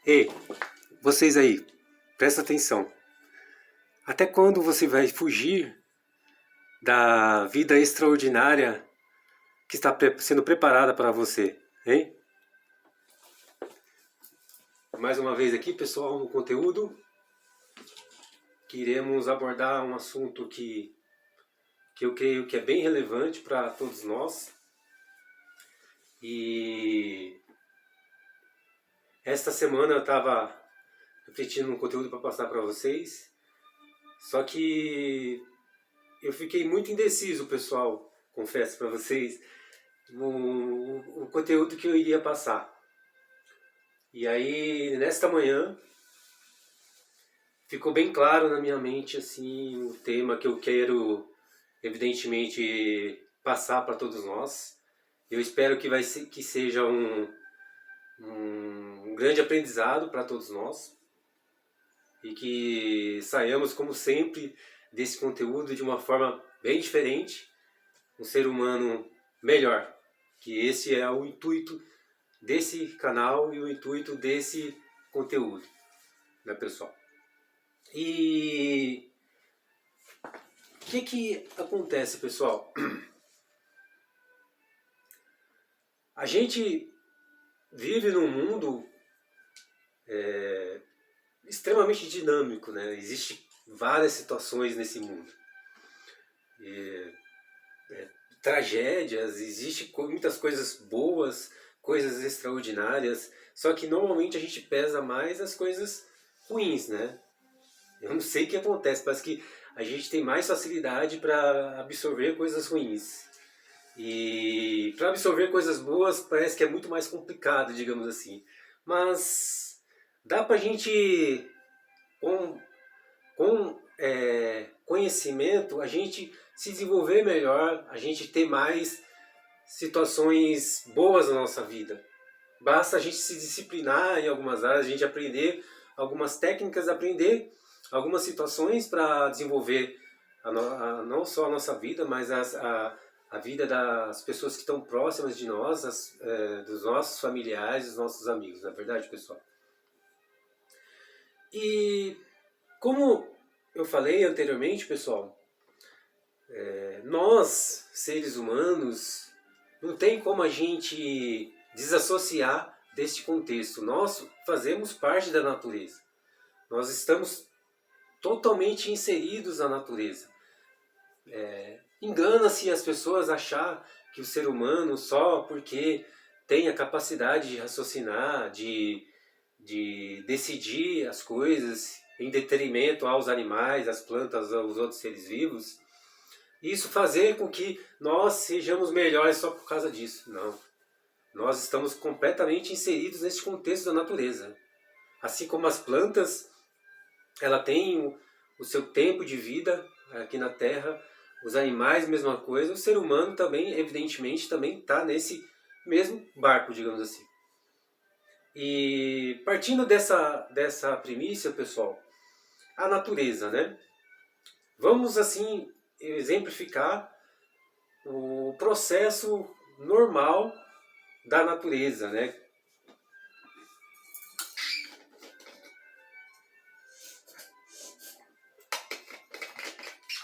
Ei, vocês aí, presta atenção. Até quando você vai fugir da vida extraordinária que está sendo preparada para você, hein? Mais uma vez aqui, pessoal, no conteúdo, que iremos abordar um assunto que eu creio que é bem relevante para todos nós. E esta semana eu estava refletindo um conteúdo para passar para vocês, só que eu fiquei muito indeciso, pessoal, confesso para vocês, o conteúdo que eu iria passar. E aí, nesta manhã, ficou bem claro na minha mente assim o tema que eu quero, evidentemente, passar para todos nós. Eu espero que seja um grande aprendizado para todos nós e que saiamos, como sempre, desse conteúdo de uma forma bem diferente, um ser humano melhor, que esse é o intuito desse canal e o intuito desse conteúdo, né, pessoal? E o que acontece, pessoal? A gente vive num mundo extremamente dinâmico, né? Existem várias situações nesse mundo. Tragédias, existem muitas coisas boas, coisas extraordinárias, só que normalmente a gente pesa mais as coisas ruins, né? Eu não sei o que acontece, parece que a gente tem mais facilidade para absorver coisas ruins. E para absorver coisas boas parece que é muito mais complicado, digamos assim. Mas dá para a gente, com conhecimento, a gente se desenvolver melhor, a gente ter mais situações boas na nossa vida. Basta a gente se disciplinar em algumas áreas, a gente aprender algumas técnicas, aprender algumas situações para desenvolver não só a nossa vida, mas a vida das pessoas que estão próximas de nós, dos nossos familiares, dos nossos amigos, não é verdade, pessoal? E como eu falei anteriormente, pessoal, nós, seres humanos, não tem como a gente desassociar deste contexto. Nós fazemos parte da natureza. Nós estamos totalmente inseridos na natureza. Engana-se as pessoas achar que o ser humano, só porque tem a capacidade de raciocinar, de decidir as coisas em detrimento aos animais, às plantas, aos outros seres vivos, isso fazer com que nós sejamos melhores só por causa disso. Não. Nós estamos completamente inseridos nesse contexto da natureza. Assim como as plantas, ela tem o seu tempo de vida aqui na Terra, os animais, mesma coisa, o ser humano também, evidentemente, também está nesse mesmo barco, digamos assim. E partindo dessa primícia, pessoal, a natureza, né? Vamos, assim, exemplificar o processo normal da natureza, né?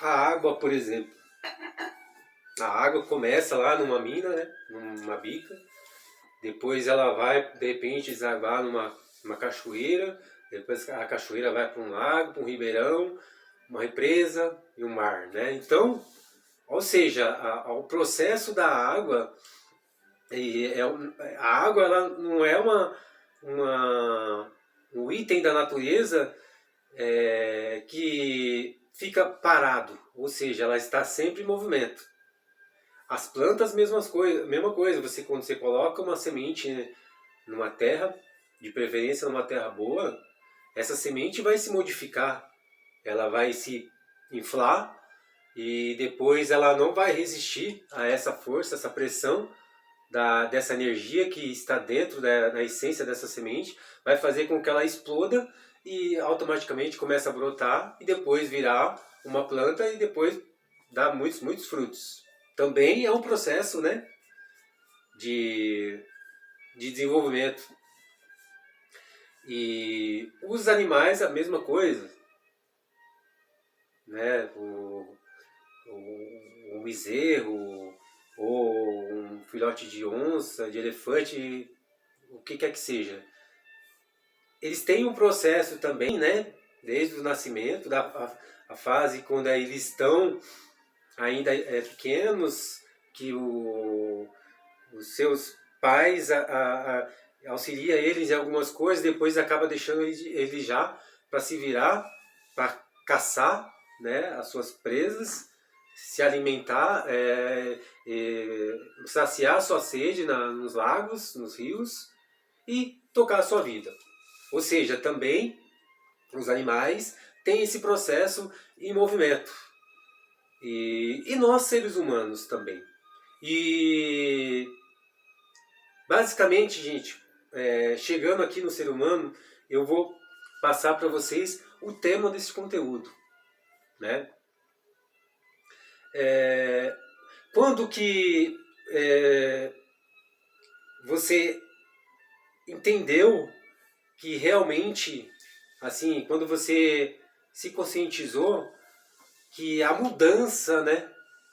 A água, por exemplo. A água começa lá numa mina, né? Numa bica. Depois ela vai, de repente, desaguar numa cachoeira. Depois a cachoeira vai para um lago, para um ribeirão, uma represa e um mar, né? Então, ou seja, o processo da água, a água ela não é um item da natureza que fica parado, ou seja, ela está sempre em movimento. As plantas, mesma coisa. Quando você coloca uma semente, né, numa terra, de preferência numa terra boa, essa semente vai se modificar, ela vai se inflar e depois ela não vai resistir a essa força, essa pressão dessa energia que está dentro da essência dessa semente, vai fazer com que ela exploda e automaticamente começa a brotar e depois virar uma planta e depois dar muitos, muitos frutos. Também é um processo, né, de desenvolvimento. E os animais, a mesma coisa, né? Um bezerro, ou um filhote de onça, de elefante, o que quer que seja. Eles têm um processo também, né? Desde o nascimento, a fase quando eles estão ainda pequenos, que os seus pais auxilia eles em algumas coisas, depois acaba deixando eles já para se virar, para caçar, né, as suas presas, se alimentar, saciar sua sede nos lagos, nos rios e tocar a sua vida. Ou seja, também os animais têm esse processo em movimento. E nós, seres humanos, também. E basicamente, gente, chegando aqui no ser humano, eu vou passar para vocês o tema desse conteúdo, né? Quando que você entendeu que realmente, assim, quando você se conscientizou que a mudança, né,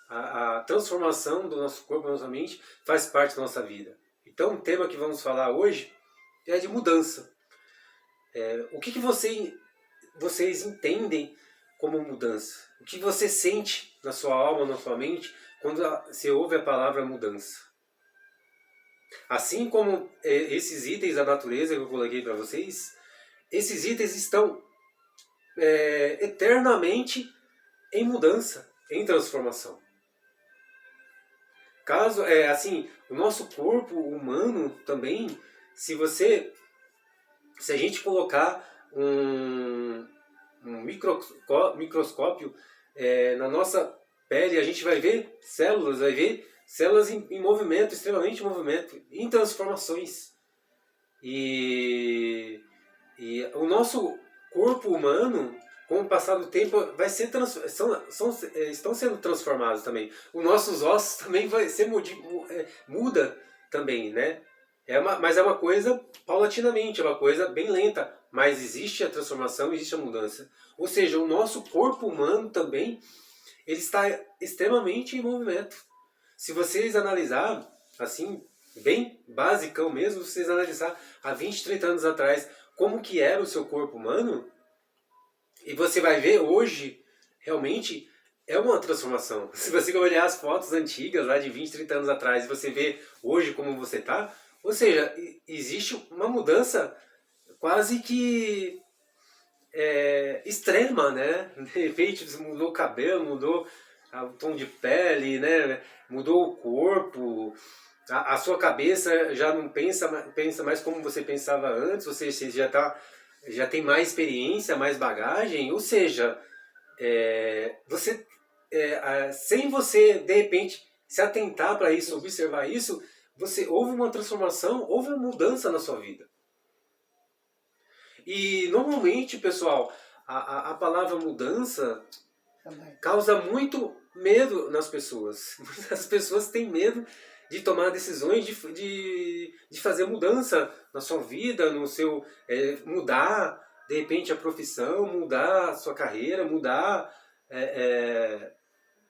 a transformação do nosso corpo, da nossa mente, faz parte da nossa vida. Então, o tema que vamos falar hoje é de mudança. O que vocês entendem como mudança? O que você sente na sua alma, na sua mente, quando você ouve a palavra mudança? Assim como esses itens da natureza que eu coloquei para vocês, esses itens estão eternamente em mudança, em transformação. Caso, assim, o nosso corpo humano também, se a gente colocar um microscópio na nossa pele, a gente vai ver células em movimento, extremamente em movimento, em transformações. E o nosso corpo humano, com o passar do tempo, estão sendo transformados também. Os nossos ossos também muda também, né? Mas é uma coisa paulatinamente, é uma coisa bem lenta. Mas existe a transformação, existe a mudança. Ou seja, o nosso corpo humano também, ele está extremamente em movimento. Se vocês analisar, assim, bem basicão mesmo, se vocês analisar há 20, 30 anos atrás, como que era o seu corpo humano, e você vai ver hoje, realmente, é uma transformação. Se você olhar as fotos antigas, lá de 20, 30 anos atrás, e você vê hoje como você está, ou seja, existe uma mudança quase que extrema, né? De repente mudou o cabelo, mudou o tom de pele, né? Mudou o corpo, a sua cabeça já não pensa mais como você pensava antes, você já tem mais experiência, mais bagagem, ou seja, sem você de repente se atentar para isso, observar isso, houve uma transformação, houve uma mudança na sua vida. E normalmente, pessoal, a palavra mudança causa muito medo nas pessoas. As pessoas têm medo de tomar decisões, de fazer mudança na sua vida, no seu mudar de repente a profissão, mudar a sua carreira, mudar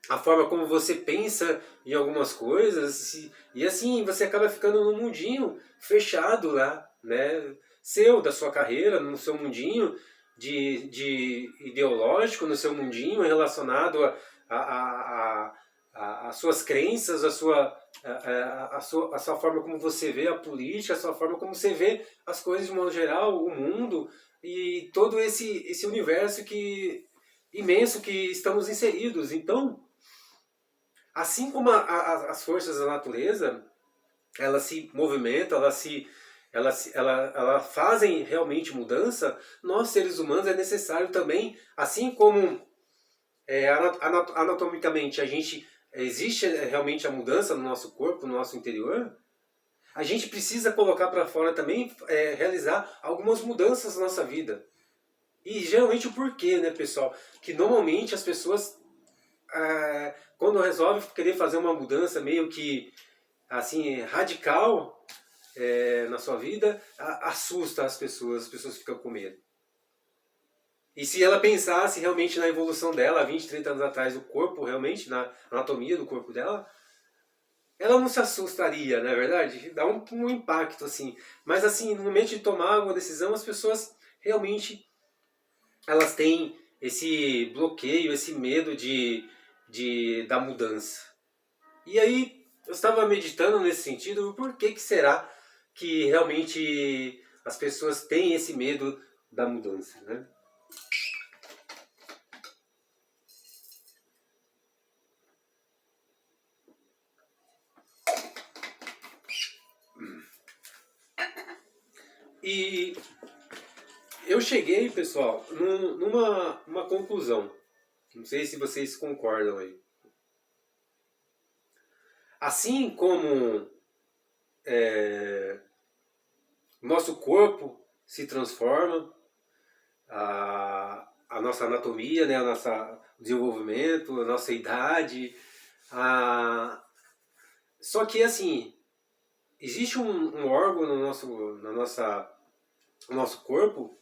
a forma como você pensa em algumas coisas, e assim você acaba ficando num mundinho fechado lá, né? Da sua carreira, no seu mundinho de ideológico, no seu mundinho relacionado a suas crenças, a sua forma como você vê a política, a sua forma como você vê as coisas de modo geral, o mundo e todo esse universo imenso que estamos inseridos. Então, assim como as forças da natureza, elas se movimentam, elas fazem realmente mudança, nós seres humanos é necessário também, assim como anatomicamente existe realmente a mudança no nosso corpo, no nosso interior, a gente precisa colocar para fora também, realizar algumas mudanças na nossa vida. E geralmente o porquê, né, pessoal? Que normalmente as pessoas, quando resolvem querer fazer uma mudança meio que assim, radical, na sua vida assusta as pessoas ficam com medo. E se ela pensasse realmente na evolução dela, 20, 30 anos atrás, o corpo realmente, na anatomia do corpo dela, ela não se assustaria, não é verdade? Dá um impacto, assim. Mas, assim, no momento de tomar uma decisão, as pessoas realmente elas têm esse bloqueio, esse medo da mudança. E aí, eu estava meditando nesse sentido, por que será que realmente as pessoas têm esse medo da mudança, né? E eu cheguei, pessoal, numa conclusão. Não sei se vocês concordam aí. Assim como nosso corpo se transforma, a nossa anatomia, né, o nosso desenvolvimento, a nossa idade. Só que, assim, existe um órgão no nosso corpo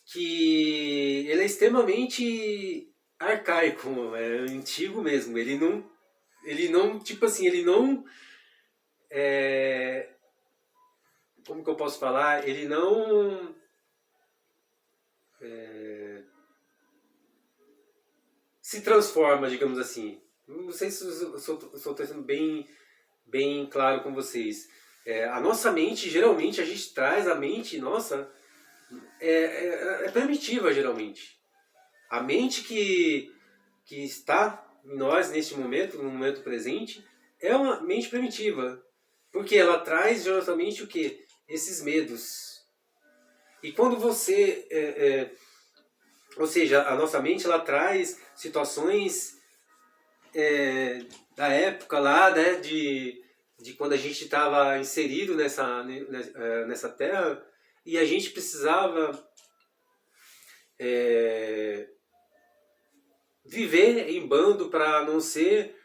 que ele é extremamente arcaico, é antigo mesmo. Ele não, tipo assim, ele não, como que eu posso falar? Ele não se transforma, digamos assim. Não sei se eu estou sendo bem claro com vocês. A nossa mente, geralmente, a gente traz a mente nossa, é primitiva, geralmente. A mente que está em nós neste momento, no momento presente, é uma mente primitiva. Porque ela traz justamente o quê? Esses medos. E quando você... ou seja, a nossa mente ela traz situações da época lá, né, de quando a gente estava inserido nessa terra e a gente precisava viver em bando para não ser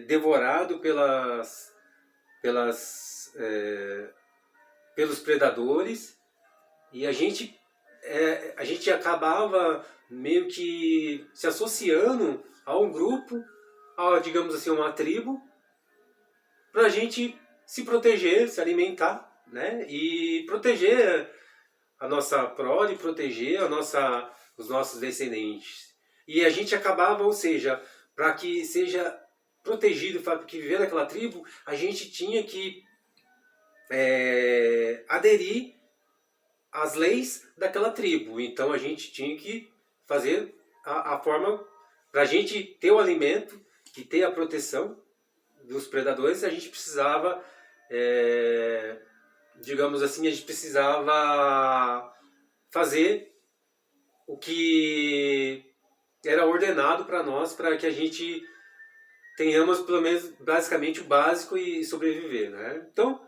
devorado pelos predadores, e a gente acabava meio que se associando a um grupo, digamos assim, uma tribo, para a gente se proteger, se alimentar, né? E proteger a nossa prole, proteger os nossos descendentes. E a gente acabava, ou seja, para que seja protegido, para que viver naquela tribo, a gente tinha que aderir às leis daquela tribo. Então a gente tinha que fazer a forma para a gente ter o alimento e ter a proteção dos predadores. A gente precisava, digamos assim, a gente precisava fazer o que era ordenado para nós, para que a gente tenhamos pelo menos basicamente o básico e sobreviver, né? Então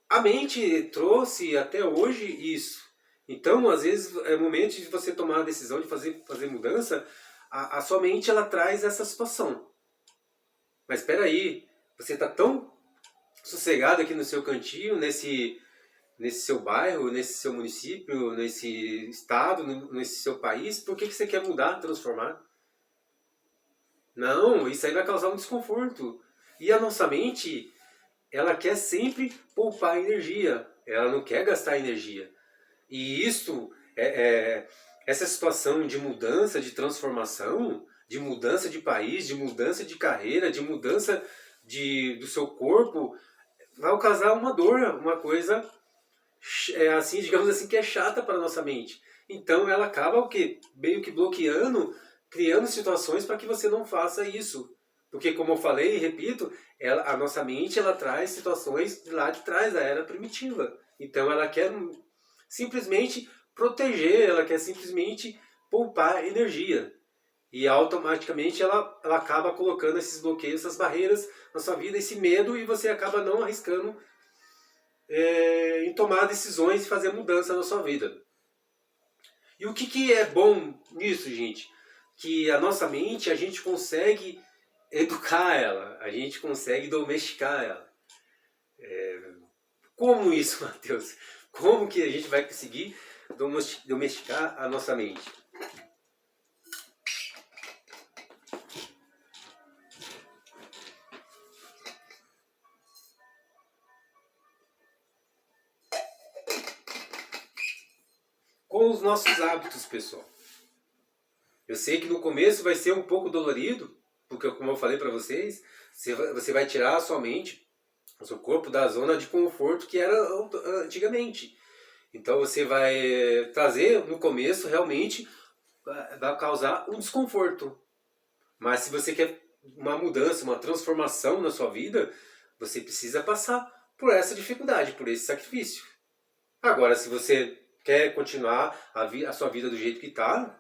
a mente trouxe até hoje isso. Então, às vezes, é momento de você tomar a decisão de fazer mudança, a sua mente ela traz essa situação. Mas espera aí, você está tão sossegado aqui no seu cantinho, nesse seu bairro, nesse seu município, nesse estado, nesse seu país, por que você quer mudar, transformar? Não, isso aí vai causar um desconforto. E a nossa mente, ela quer sempre poupar energia, ela não quer gastar energia. E isso, essa situação de mudança, de transformação, de mudança de país, de mudança de carreira, de mudança do seu corpo, vai causar uma dor, uma coisa, assim, digamos assim, que é chata para a nossa mente. Então ela acaba o quê? Meio que bloqueando, criando situações para que você não faça isso. Porque, como eu falei e repito, a nossa mente ela traz situações de lá de trás da era primitiva. Então ela quer simplesmente proteger, ela quer simplesmente poupar energia. E automaticamente ela acaba colocando esses bloqueios, essas barreiras na sua vida, esse medo, e você acaba não arriscando em tomar decisões e fazer mudança na sua vida. E o que é bom nisso, gente? Que a nossa mente, a gente consegue educar ela, a gente consegue domesticar ela. Como isso, Matheus? Como que a gente vai conseguir domesticar a nossa mente? Com os nossos hábitos, pessoal. Eu sei que no começo vai ser um pouco dolorido, porque como eu falei para vocês, você vai tirar a sua mente, o seu corpo da zona de conforto que era antigamente. Então você vai trazer no começo realmente vai causar um desconforto. Mas se você quer uma mudança, uma transformação na sua vida, você precisa passar por essa dificuldade, por esse sacrifício. Agora, se você quer continuar a sua vida do jeito que está,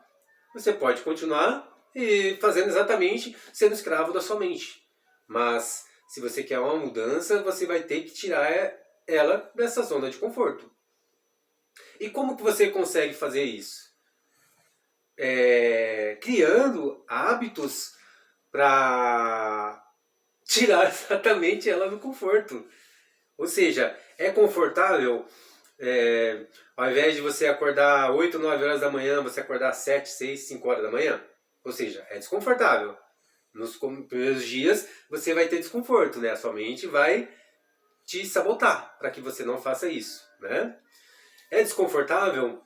você pode continuar e fazendo exatamente sendo escravo da sua mente. Mas se você quer uma mudança, você vai ter que tirar ela dessa zona de conforto. E como que você consegue fazer isso? Criando hábitos para tirar exatamente ela do conforto. Ou seja, é confortável, ao invés de você acordar 8, 9 horas da manhã, você acordar 7, 6, 5 horas da manhã? Ou seja, é desconfortável. Nos primeiros dias você vai ter desconforto, né? A sua mente vai te sabotar para que você não faça isso, né? É desconfortável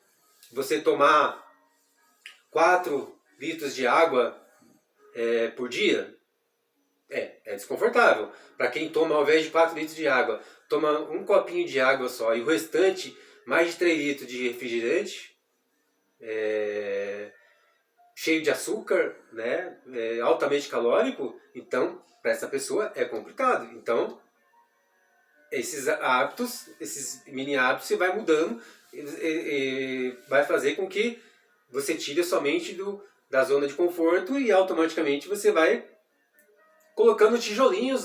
você tomar 4 litros de água por dia? É desconfortável. Para quem toma, ao invés de 4 litros de água, toma um copinho de água só e o restante, mais de 3 litros de refrigerante, cheio de açúcar, né? Altamente calórico, então, para essa pessoa é complicado. Então, esses hábitos, esses mini hábitos, você vai mudando e vai fazer com que você tire a sua mente da zona de conforto e automaticamente você vai colocando tijolinhos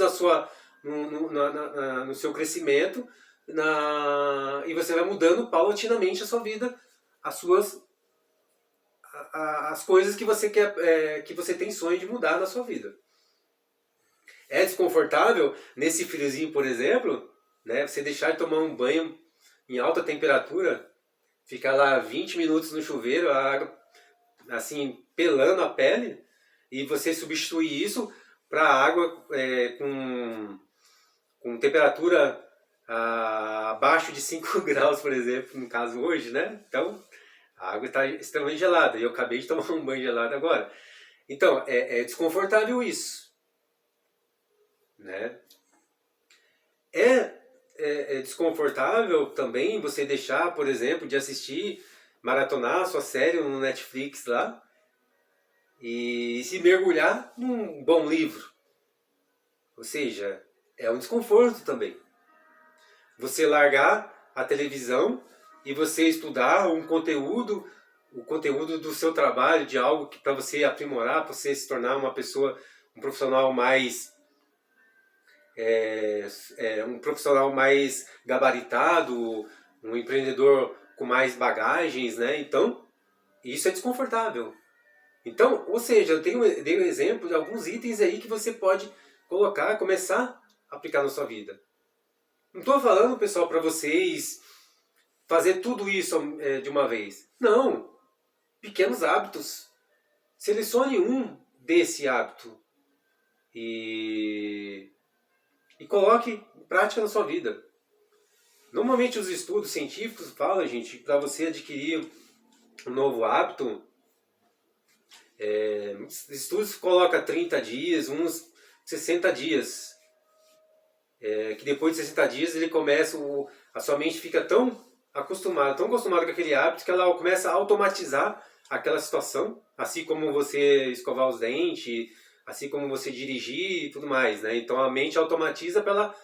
no seu crescimento e você vai mudando paulatinamente a sua vida, as coisas que você quer, que você tem sonho de mudar na sua vida. É desconfortável nesse friozinho, por exemplo, né, você deixar de tomar um banho em alta temperatura, ficar lá 20 minutos no chuveiro, a água assim pelando a pele, e você substituir isso para água com temperatura abaixo de 5 graus, por exemplo, no caso hoje, né? Então, a água está extremamente gelada, e eu acabei de tomar um banho gelado agora. Então, é desconfortável isso, né? É desconfortável também você deixar, por exemplo, de assistir, maratonar a sua série no Netflix lá, e se mergulhar num bom livro. Ou seja, é um desconforto também. Você largar a televisão e você estudar o conteúdo do seu trabalho, de algo que para você aprimorar, para você se tornar uma pessoa, um profissional mais um profissional mais gabaritado, um empreendedor com mais bagagens, né? Então, isso é desconfortável. Então, ou seja, eu dei um exemplo de alguns itens aí que você pode colocar, começar a aplicar na sua vida. Não estou falando, pessoal, para vocês fazer tudo isso de uma vez. Não. Pequenos hábitos. Selecione um desse hábito e coloque em prática na sua vida. Normalmente os estudos científicos falam, gente, para você adquirir um novo hábito, muitos estudos colocam 30 dias, uns 60 dias. Que depois de 60 dias ele começa, a sua mente fica tão acostumada com aquele hábito que ela começa a automatizar aquela situação, assim como você escovar os dentes, assim como você dirigir e tudo mais, né? Então a mente automatiza para ela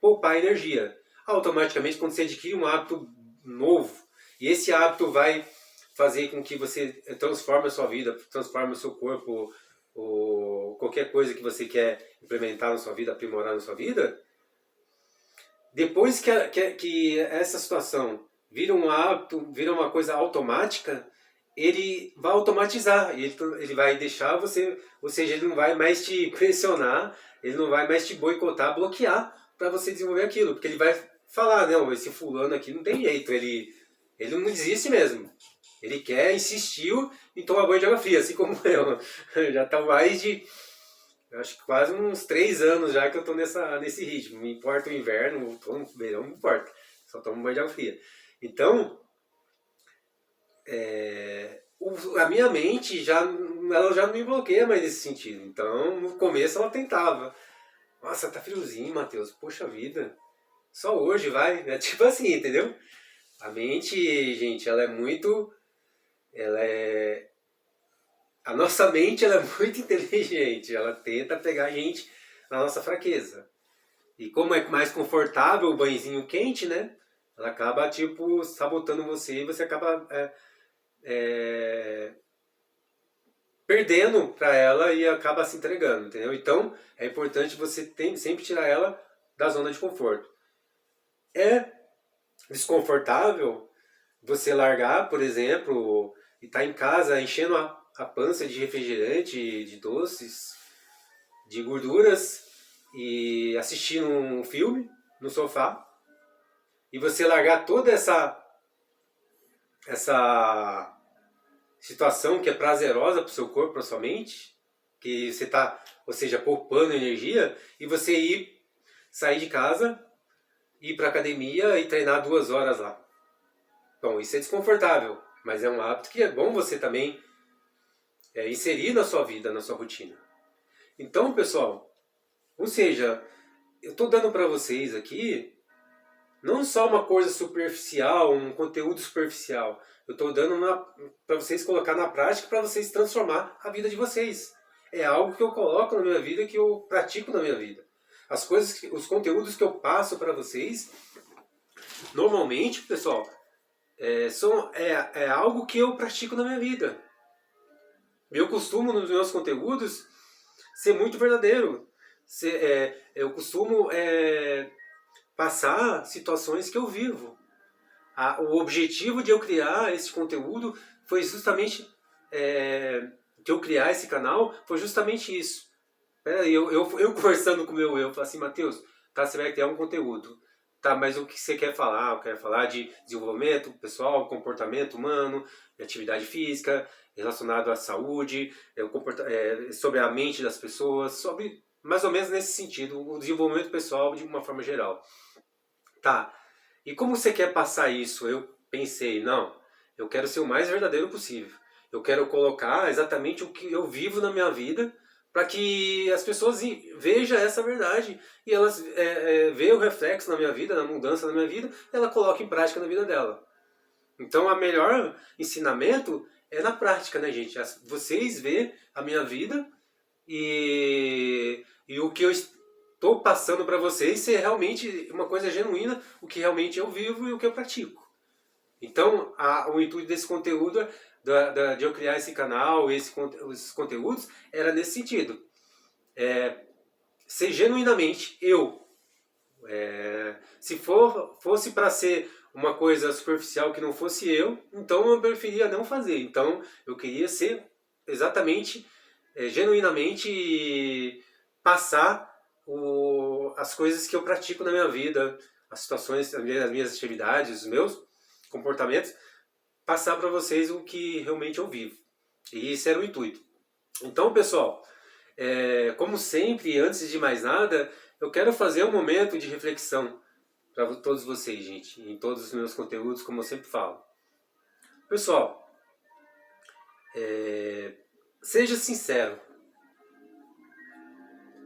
poupar energia. Automaticamente, quando você adquire um hábito novo, e esse hábito vai fazer com que você transforme a sua vida, transforme o seu corpo, ou qualquer coisa que você quer implementar na sua vida, aprimorar na sua vida, depois que essa situação vira um hábito, vira uma coisa automática, ele vai automatizar, ele vai deixar você, ou seja, ele não vai mais te pressionar, ele não vai mais te boicotar, bloquear para você desenvolver aquilo, porque ele vai falar, não, esse fulano aqui não tem jeito, ele não desiste mesmo. Ele quer, insistiu em tomar banho de água fria, assim como eu. Já tá mais de, acho que quase uns 3 anos já que eu tô nesse ritmo. Não importa o inverno, o outono, o verão, não importa. Só tomo banho de água fria. Então, a minha mente ela já não me bloqueia mais nesse sentido. Então, no começo ela tentava. Nossa, tá friozinho, Matheus. Poxa vida. Só hoje vai. É tipo assim, entendeu? A mente, gente, ela é muito... Ela é... A nossa mente, ela é muito inteligente. Ela tenta pegar a gente na nossa fraqueza. E como é mais confortável o banhozinho quente, né? Ela acaba, tipo, sabotando você e você acaba perdendo para ela e acaba se entregando, entendeu? Então, é importante você sempre tirar ela da zona de conforto. É desconfortável você largar, por exemplo, e estar em casa enchendo a pança de refrigerante, de doces, de gorduras e assistindo um filme no sofá e você largar toda essa situação que é prazerosa para o seu corpo, para a sua mente, que você está, ou seja, poupando energia, e você sair de casa, ir para a academia e treinar 2 horas lá. Bom, isso é desconfortável, mas é um hábito que é bom você também inserir na sua vida, na sua rotina. Então, pessoal, ou seja, eu estou dando para vocês aqui não só uma coisa superficial, um conteúdo superficial. Eu estou dando para vocês colocar na prática, para vocês transformar a vida de vocês. É algo que eu coloco na minha vida, que eu pratico na minha vida. As coisas, os conteúdos que eu passo para vocês, normalmente, pessoal, é algo que eu pratico na minha vida. Eu costumo, nos meus conteúdos, ser muito verdadeiro. Eu costumo passar situações que eu vivo. O objetivo de eu criar esse conteúdo foi justamente de eu criar esse canal foi justamente isso. Eu conversando com o meu eu, falei assim, Matheus, tá, você vai criar um conteúdo. Tá, mas o que você quer falar? Eu quero falar de desenvolvimento pessoal, comportamento humano, atividade física, relacionado à saúde, sobre a mente das pessoas, sobre mais ou menos nesse sentido, o desenvolvimento pessoal de uma forma geral. Tá, e como você quer passar isso? Eu pensei, não, eu quero ser o mais verdadeiro possível. Eu quero colocar exatamente o que eu vivo na minha vida para que as pessoas vejam essa verdade e elas vejam o reflexo na minha vida, na mudança na minha vida, e ela coloca em prática na vida dela. Então, o melhor ensinamento é na prática, né, gente? Vocês verem a minha vida e o que eu estou passando para vocês ser realmente uma coisa genuína, o que realmente eu vivo e o que eu pratico. Então, o intuito desse conteúdo, de eu criar esse canal, esses conteúdos, era nesse sentido. Ser genuinamente eu. Se fosse para ser uma coisa superficial que não fosse eu, então eu preferia não fazer. Então, eu queria ser exatamente, genuinamente passar as coisas que eu pratico na minha vida, as situações, as minhas atividades, os meus comportamentos, passar para vocês o que realmente eu vivo. E esse era o intuito. Então, pessoal, como sempre, antes de mais nada, eu quero fazer um momento de reflexão para todos vocês, gente, em todos os meus conteúdos, como eu sempre falo. Pessoal, seja sincero.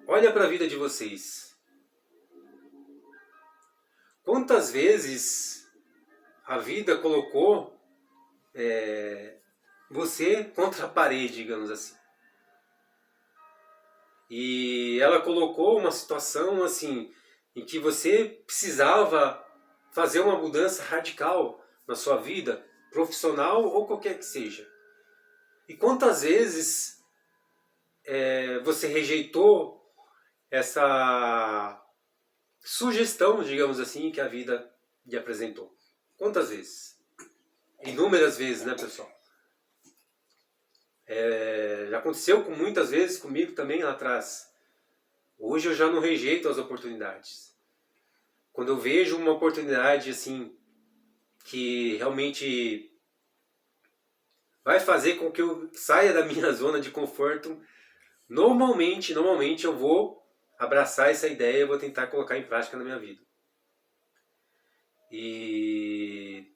Olha para a vida de vocês. Quantas vezes a vida colocou você contra a parede, digamos assim? E ela colocou uma situação assim em que você precisava fazer uma mudança radical na sua vida, profissional ou qualquer que seja. E quantas vezes você rejeitou essa sugestão, digamos assim, que a vida lhe apresentou? Quantas vezes? Inúmeras vezes, né, pessoal? Já aconteceu muitas vezes comigo também lá atrás. Hoje eu já não rejeito as oportunidades. quando eu vejo uma oportunidade assim que realmente vai fazer com que eu saia da minha zona de conforto, normalmente eu vou abraçar essa ideia e vou tentar colocar em prática na minha vida. E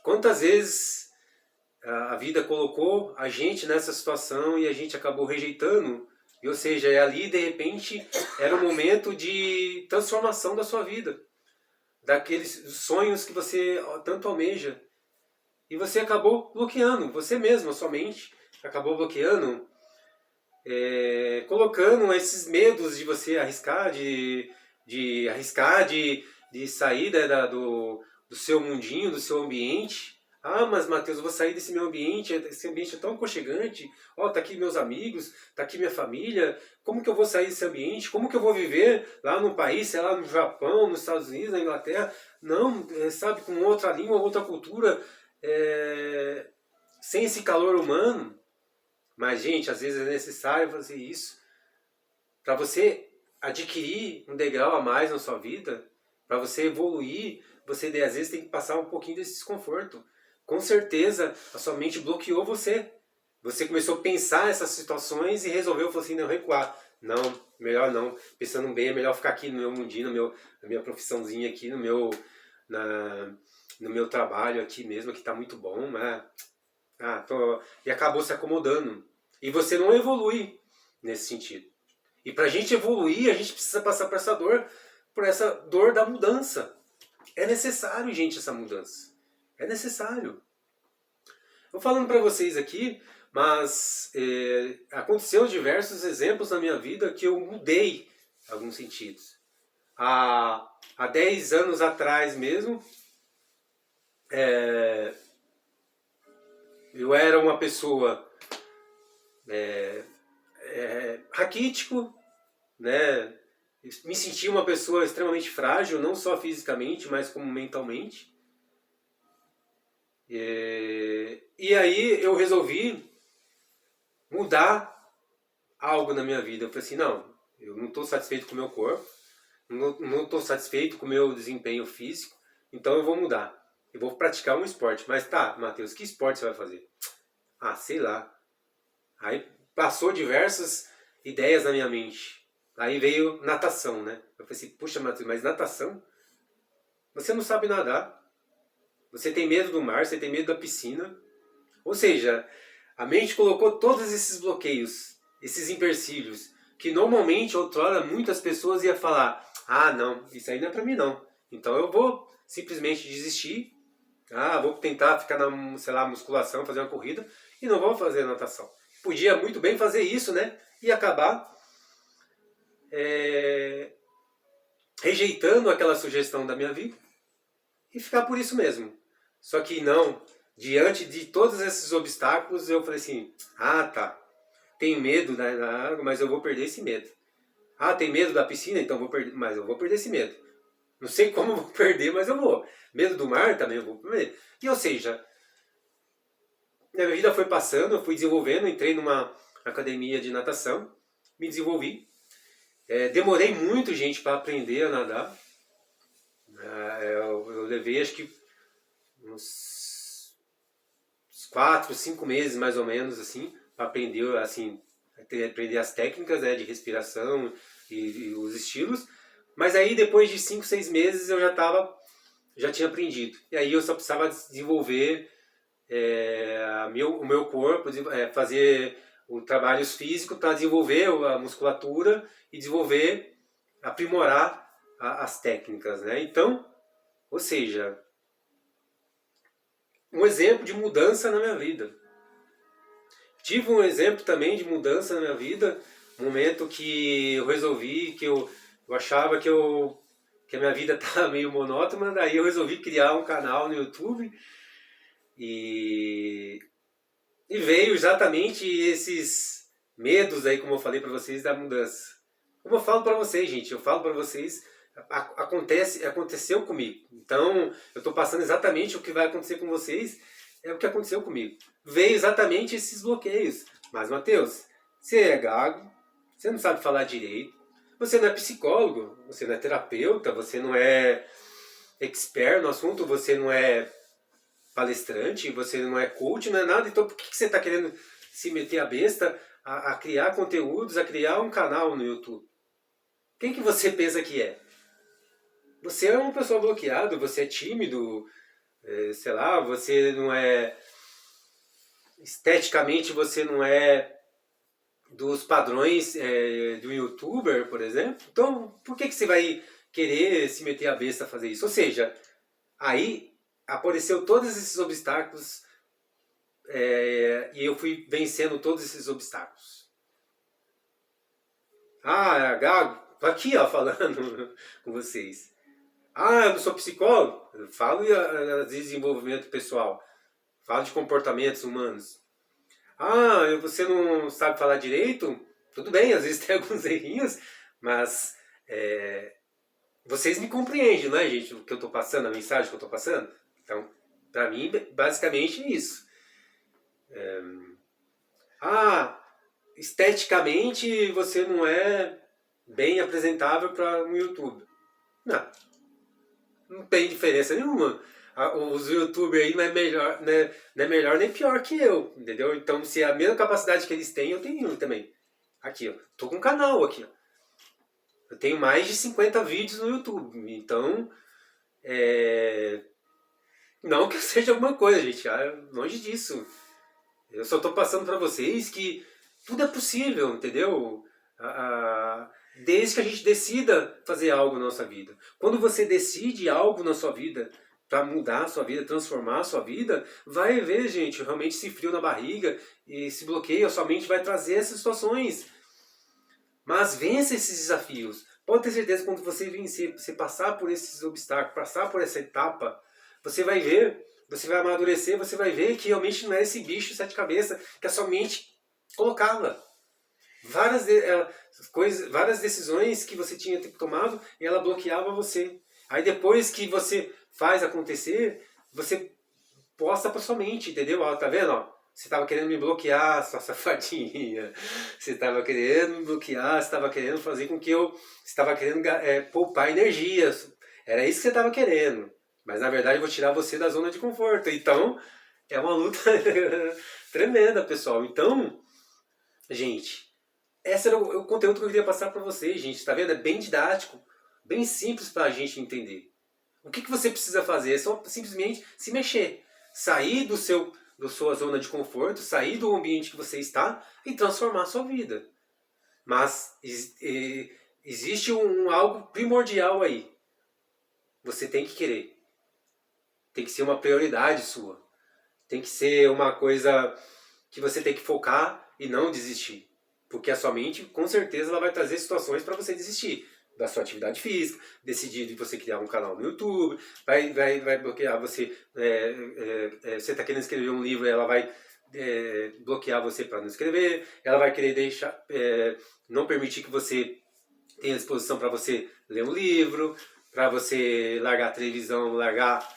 quantas vezes a vida colocou a gente nessa situação e a gente acabou rejeitando, e, ou seja, ali de repente era um momento de transformação da sua vida, daqueles sonhos que você tanto almeja, e você acabou bloqueando, você mesmo, a sua mente acabou bloqueando, colocando esses medos de você arriscar, de arriscar, de sair do seu mundinho, do seu ambiente. Ah, mas Matheus, eu vou sair desse meu ambiente, esse ambiente é tão aconchegante, ó, tá aqui meus amigos, tá aqui minha família, como que eu vou sair desse ambiente? Como que eu vou viver lá no país, sei lá, no Japão, nos Estados Unidos, na Inglaterra? Não, sabe, com outra língua, outra cultura, sem esse calor humano. Mas, gente, às vezes é necessário fazer isso para você adquirir um degrau a mais na sua vida, para você evoluir, você às vezes tem que passar um pouquinho desse desconforto. Com certeza, a sua mente bloqueou você. Você começou a pensar essas situações e resolveu, falou assim, não, recuar. Não, melhor não. Pensando bem, é melhor ficar aqui no meu mundinho, na minha profissãozinha aqui, no meu trabalho aqui mesmo, que está muito bom, né? E acabou se acomodando. E você não evolui nesse sentido. E para a gente evoluir, a gente precisa passar por essa dor da mudança. É necessário, gente, essa mudança. É necessário. Vou falando para vocês aqui, mas aconteceu diversos exemplos na minha vida que eu mudei alguns sentidos. Há 10 anos atrás mesmo, eu era uma pessoa raquítico, né? Me sentia uma pessoa extremamente frágil, não só fisicamente, mas como mentalmente. E aí eu resolvi mudar algo na minha vida. Eu falei assim, não, eu não estou satisfeito com o meu corpo, não estou satisfeito com o meu desempenho físico, então eu vou mudar. Eu vou praticar um esporte. Mas tá, Matheus, que esporte você vai fazer? Ah, sei lá. Aí passou diversas ideias na minha mente. Aí veio natação, né? Eu falei assim, puxa, Matheus, mas natação? Você não sabe nadar. Você tem medo do mar, você tem medo da piscina. Ou seja, a mente colocou todos esses bloqueios, esses empecilhos, que normalmente, outrora, muitas pessoas iam falar, ah, não, isso aí não é pra mim não. Então eu vou simplesmente desistir, vou tentar ficar na, sei lá, musculação, fazer uma corrida, e não vou fazer natação. Podia muito bem fazer isso, né? E acabar rejeitando aquela sugestão da minha vida e ficar por isso mesmo. Só que não, diante de todos esses obstáculos, eu falei assim, tá, tenho medo da água, mas eu vou perder esse medo. Tem medo da piscina, então mas eu vou perder esse medo. Não sei como eu vou perder, mas eu vou. Medo do mar também eu vou perder. E ou seja, minha vida foi passando, eu fui desenvolvendo, entrei numa academia de natação, me desenvolvi. Demorei muito, gente, para aprender a nadar. Eu levei acho que uns 4, 5 meses mais ou menos assim para aprender as técnicas, né, de respiração e os estilos. Mas aí depois de 5, 6 meses eu já tinha aprendido. E aí eu só precisava desenvolver o meu corpo, fazer trabalhos físicos para desenvolver a musculatura e aprimorar as técnicas, né? Então, ou seja, um exemplo de mudança na minha vida. Tive um exemplo também de mudança na minha vida, um momento que eu resolvi, que eu achava que a minha vida estava meio monótona, daí eu resolvi criar um canal no YouTube e veio exatamente esses medos aí, como eu falei para vocês, da mudança. Como eu falo para vocês, gente, eu falo para vocês, aconteceu comigo. Então, eu estou passando exatamente o que vai acontecer com vocês, é o que aconteceu comigo. Veio exatamente esses bloqueios. Mas, Matheus, você é gago, você não sabe falar direito, Você não é psicólogo, você não é terapeuta, você não é expert no assunto, você não é palestrante, você não é coach, não é nada. Então por que você está querendo se meter a besta a criar conteúdos, a criar um canal no YouTube? Quem que você pensa que é? Você é uma pessoa bloqueada, você é tímido, sei lá, você não é... Esteticamente você não é dos padrões do youtuber, por exemplo. Então, por que você vai querer se meter a besta a fazer isso? Ou seja, aí apareceu todos esses obstáculos e eu fui vencendo todos esses obstáculos. Ah, Gago, tô aqui ó, falando com vocês. Ah, eu não sou psicólogo? Eu falo de desenvolvimento pessoal. Falo de comportamentos humanos. Ah, você não sabe falar direito? Tudo bem, às vezes tem alguns errinhos, mas vocês me compreendem, não é, gente? O que eu estou passando, a mensagem que eu estou passando? Então, para mim, basicamente é isso. Esteticamente você não é bem apresentável para um YouTube. Não, não tem diferença nenhuma. Os youtubers aí não é melhor nem pior que eu, entendeu? Então, se é a mesma capacidade que eles têm, eu tenho também. Aqui, ó. Tô com um canal aqui, ó. Eu tenho mais de 50 vídeos no YouTube. Então, não que eu seja alguma coisa, gente. Longe disso. Eu só tô passando para vocês que tudo é possível, entendeu? Desde que a gente decida fazer algo na nossa vida. Quando você decide algo na sua vida para mudar a sua vida, transformar a sua vida, vai ver, gente, realmente esse frio na barriga e esse bloqueio, a sua mente vai trazer essas situações. Mas vença esses desafios. Pode ter certeza que quando você vencer, você passar por esses obstáculos, passar por essa etapa, você vai ver, você vai amadurecer, você vai ver que realmente não é esse bicho sete cabeças que a sua mente colocava. Várias decisões que você tinha tomado e ela bloqueava você. Aí depois que você faz acontecer, você posta pra sua mente, entendeu? Ó, tá vendo? Ó, você estava querendo me bloquear, sua safadinha. Você estava querendo me bloquear, você estava querendo fazer com que eu... Você estava querendo poupar energia. Era isso que você estava querendo. Mas na verdade eu vou tirar você da zona de conforto. Então, é uma luta tremenda, pessoal. Então, gente, esse era o conteúdo que eu queria passar para vocês, gente. Tá vendo? É bem didático, bem simples para a gente entender. O que você precisa fazer? É só simplesmente se mexer. Sair da sua zona de conforto, sair do ambiente que você está e transformar a sua vida. Mas existe algo primordial aí. Você tem que querer. Tem que ser uma prioridade sua. Tem que ser uma coisa que você tem que focar e não desistir. Porque a sua mente, com certeza, ela vai trazer situações para você desistir da sua atividade física, decidir de você criar um canal no YouTube, vai bloquear você. Você está querendo escrever um livro, ela vai bloquear você para não escrever, ela vai querer não permitir que você tenha disposição para você ler um livro, para você largar a televisão, largar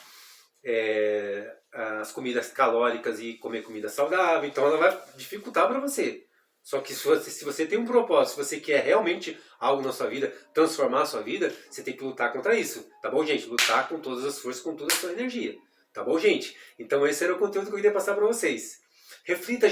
as comidas calóricas e comer comida saudável. Então ela vai dificultar para você. Só que se você tem um propósito, se você quer realmente algo na sua vida, transformar a sua vida, você tem que lutar contra isso. Tá bom, gente? Lutar com todas as forças, com toda a sua energia. Tá bom, gente? Então esse era o conteúdo que eu queria passar para vocês. Reflita,